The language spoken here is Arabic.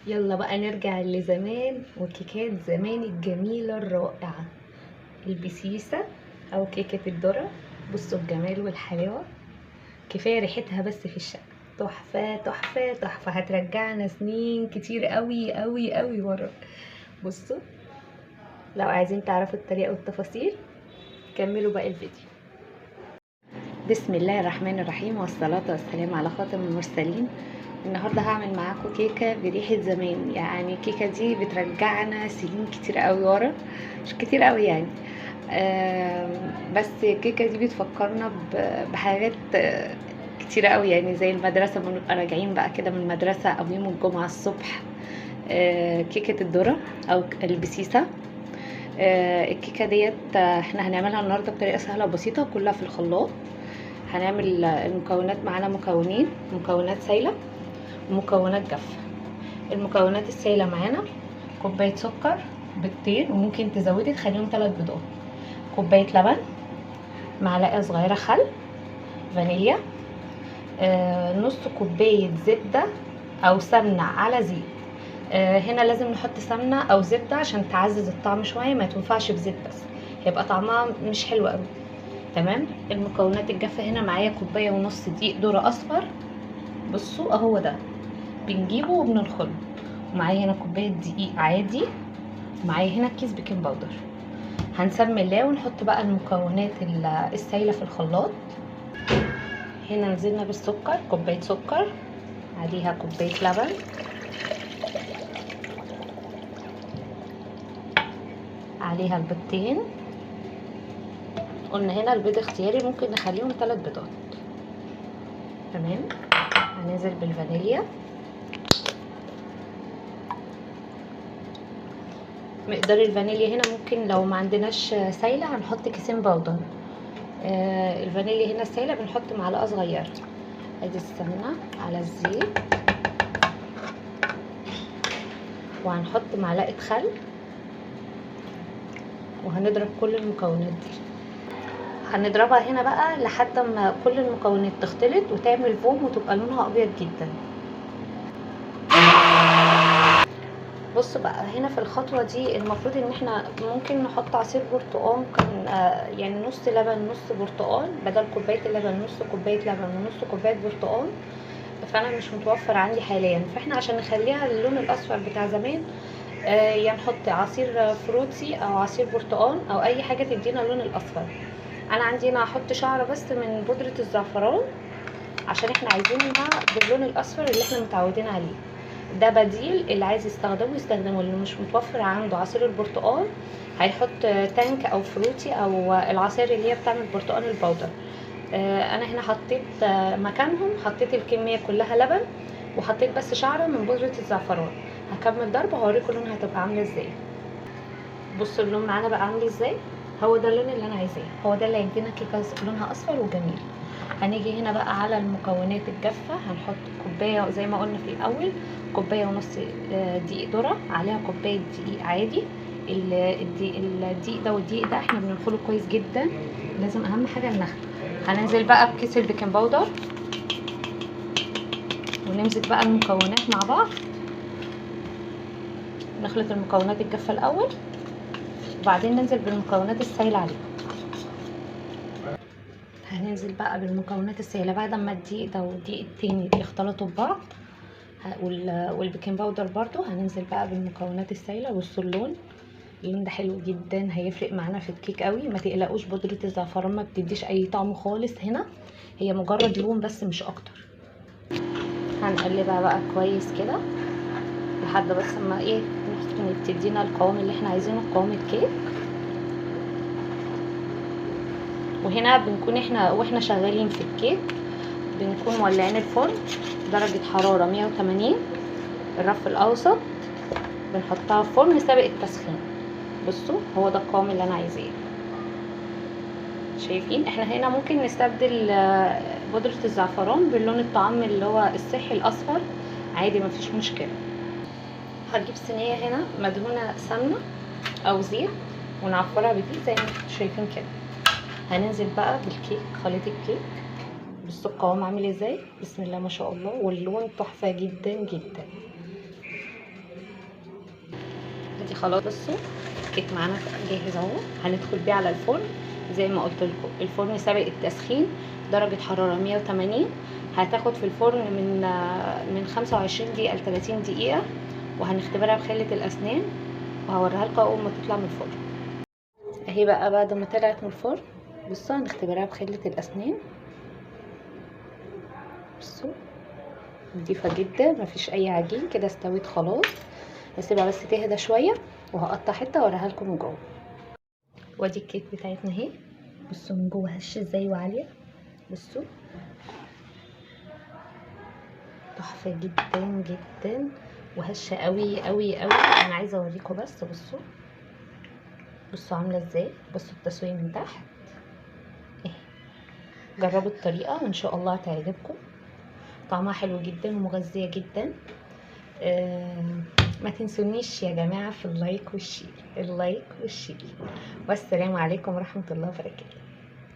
يلا بقى نرجع لزمان وكيكات زمان الجميلة الرائعة، البسيسة او كيكة الذرة. بصوا الجمال والحلاوة، كفاية ريحتها بس في الشقة. تحفة تحفة تحفة، هترجعنا سنين كتير قوي قوي قوي ورا. بصوا، لو عايزين تعرفوا الطريقة والتفاصيل كملوا باقي الفيديو. بسم الله الرحمن الرحيم، والصلاة والسلام على خاتم المرسلين. النهارده هعمل معاكم كيكه بريحه زمان، يعني الكيكه دي بترجعنا سنين كتير قوي ورا، مش كتير قوي يعني. بس الكيكه دي بتفكرنا بحاجات كتير قوي، يعني زي المدرسه بنبقى راجعين بقى كده من المدرسه او يوم الجمعه الصبح. كيكه الذره او البسيسه. الكيكه ديت احنا هنعملها النهارده بطريقه سهله وبسيطه، كلها في الخلاط. هنعمل المكونات، معانا مكونات سايله ومكونات جافه. المكونات السائله معانا كوبايه سكر، بيضتين، وممكن تزودي تخليهم 3 بيضات، كوبايه لبن، معلقه صغيره خل، فانيليا، نص كوبايه زبده او سمنه على زيت. هنا لازم نحط سمنه او زبده عشان تعزز الطعم شويه، ما تنفعش بزيت بس، هيبقى طعمها مش حلو قوي. تمام. المكونات الجافه هنا معايا كوبايه ونص دقيق ذره اصفر، بصوا اهو ده بنجيبه وبننخله. ومعايا هنا كوبايه دقيق عادي، معايا هنا كيس بيكنج باودر. هنسمي الله ونحط بقى المكونات السايله في الخلاط. هنا نزلنا بالسكر، كوبايه سكر، عليها كوبايه لبن، عليها البيضتين. قلنا هنا البيض اختياري، ممكن نخليهم 3 بيضات. تمام. هننزل بالفانيليا، مقدار الفانيليا هنا ممكن لو ما عندناش سايله هنحط كيسين باودر. الفانيليا هنا سايله بنحط معلقه صغيره. ادي السمنه على الزيت، وهنحط معلقه خل، وهنضرب كل المكونات دي. هنضربها هنا بقى لحد ما كل المكونات تختلط وتعمل فوم وتبقى لونها ابيض جدا. بصوا بقى هنا في الخطوه دي المفروض ان احنا ممكن نحط عصير برتقال، ممكن يعني نص لبن نص برتقال، بدل كوبايه اللبن نص كوبايه لبن ونص كوبايه برتقال. فانا مش متوفر عندي حاليا، فاحنا عشان نخليها اللون الاصفر بتاع زمان يا نحط عصير فروتي او عصير برتقال او اي حاجه تدينا اللون الاصفر. انا عندي هنا هحط شعره بس من بودره الزعفران عشان احنا عايزينها باللون الاصفر اللي احنا متعودين عليه. ده بديل، اللي عايز يستخدمه يستخدمه، اللي مش متوفر عنده عصير البرتقال هيحط تانك او فروتي او العصير اللي هي بتعمل برتقال البودر. انا هنا حطيت مكانهم، حطيت الكميه كلها لبن، وحطيت بس شعره من بودره الزعفران. هكمل ضرب وهوريكم لونها هتبقى عامله ازاي. بصوا اللون معانا بقى عامل ازاي، هو ده اللون اللي انا عايزاه، هو ده اللي هيدينا كيكه لونها اصفر وجميل. هنيجي هنا بقى على المكونات الجافه، هنحط كوبايه زي ما قلنا في الاول، كوبايه ونص دقيق ذره، عليها كوبايه دقيق عادي. الدقيق ده والدقيق ده احنا بننخله كويس جدا، لازم اهم حاجه النخل. هننزل بقى بكيس البيكنج باودر، ونمسك بقى المكونات مع بعض. نخلط المكونات الجافه الاول، وبعدين ننزل بالمكونات السائله عليها. هننزل بقى بالمكونات السائله بعد ما الدقيق ده والدقيق التاني يختلطوا ببعض، والبيكنج باودر برضو. هننزل بقى بالمكونات السائله. بصوا اللون ده حلو جدا، هيفرق معانا في الكيك قوي. ما تقلقوش، بودره الزعفران ما بتديش اي طعم خالص هنا، هي مجرد لون بس مش اكتر. هنقلبها بقى كويس كده لحد بس ما تدينا القوام اللي احنا عايزينه، قوام الكيك. وهنا بنكون احنا واحنا شغالين في الكيك بنكون مولعين الفرن درجة حرارة 180، الرف الاوسط، بنحطها في فرن سابق التسخين. بصوا هو ده القوام اللي انا عايزاه. شايفين احنا هنا ممكن نستبدل بودرة الزعفران باللون الطعام اللي هو الصحي الاصفر عادي، مفيش مشكلة. هنجيب صينية هنا مدهونة سمنة او زيت ونعفرها بدقيق زي ما انتم شايفين كده. هننزل بقى بالكيك، خليط الكيك. بصوا القوام عامل ازاي، بسم الله ما شاء الله، واللون تحفه جدا جدا. خلاص بصوا الكيك معانا جاهز اهو. هندخل بيه على الفرن زي ما قلت لكم. الفرن سابق التسخين، درجه حراره 180. هتاخد في الفرن من 25 دقيقه ل 30 دقيقه، وهنختبرها بخله الاسنان وهوريها لكم اول ما تطلع من الفرن. اهي بقى بعد ما طلعت من الفرن بصوا هنختبرها بخله الاسنان. بصوا نضيفه جدا، مفيش اي عجين كده، استوت خلاص. هسيبها بس تهدى شويه وهقطع حته واوريها لكم من جوه. وادي الكيك بتاعتنا اهي، بصوا من جوه هشه ازاي وعاليه. بصوا تحفه جدا جدا وهشه قوي قوي قوي. انا عايزه اوريكم بس بصوا عامله ازاي. بصوا التسويه من تحت اهي. جربوا الطريقه وان شاء الله هتعجبكم. طعمها حلو جدا ومغذيه جدا. ما تنسونيش يا جماعه في اللايك والشير، والسلام عليكم ورحمه الله وبركاته.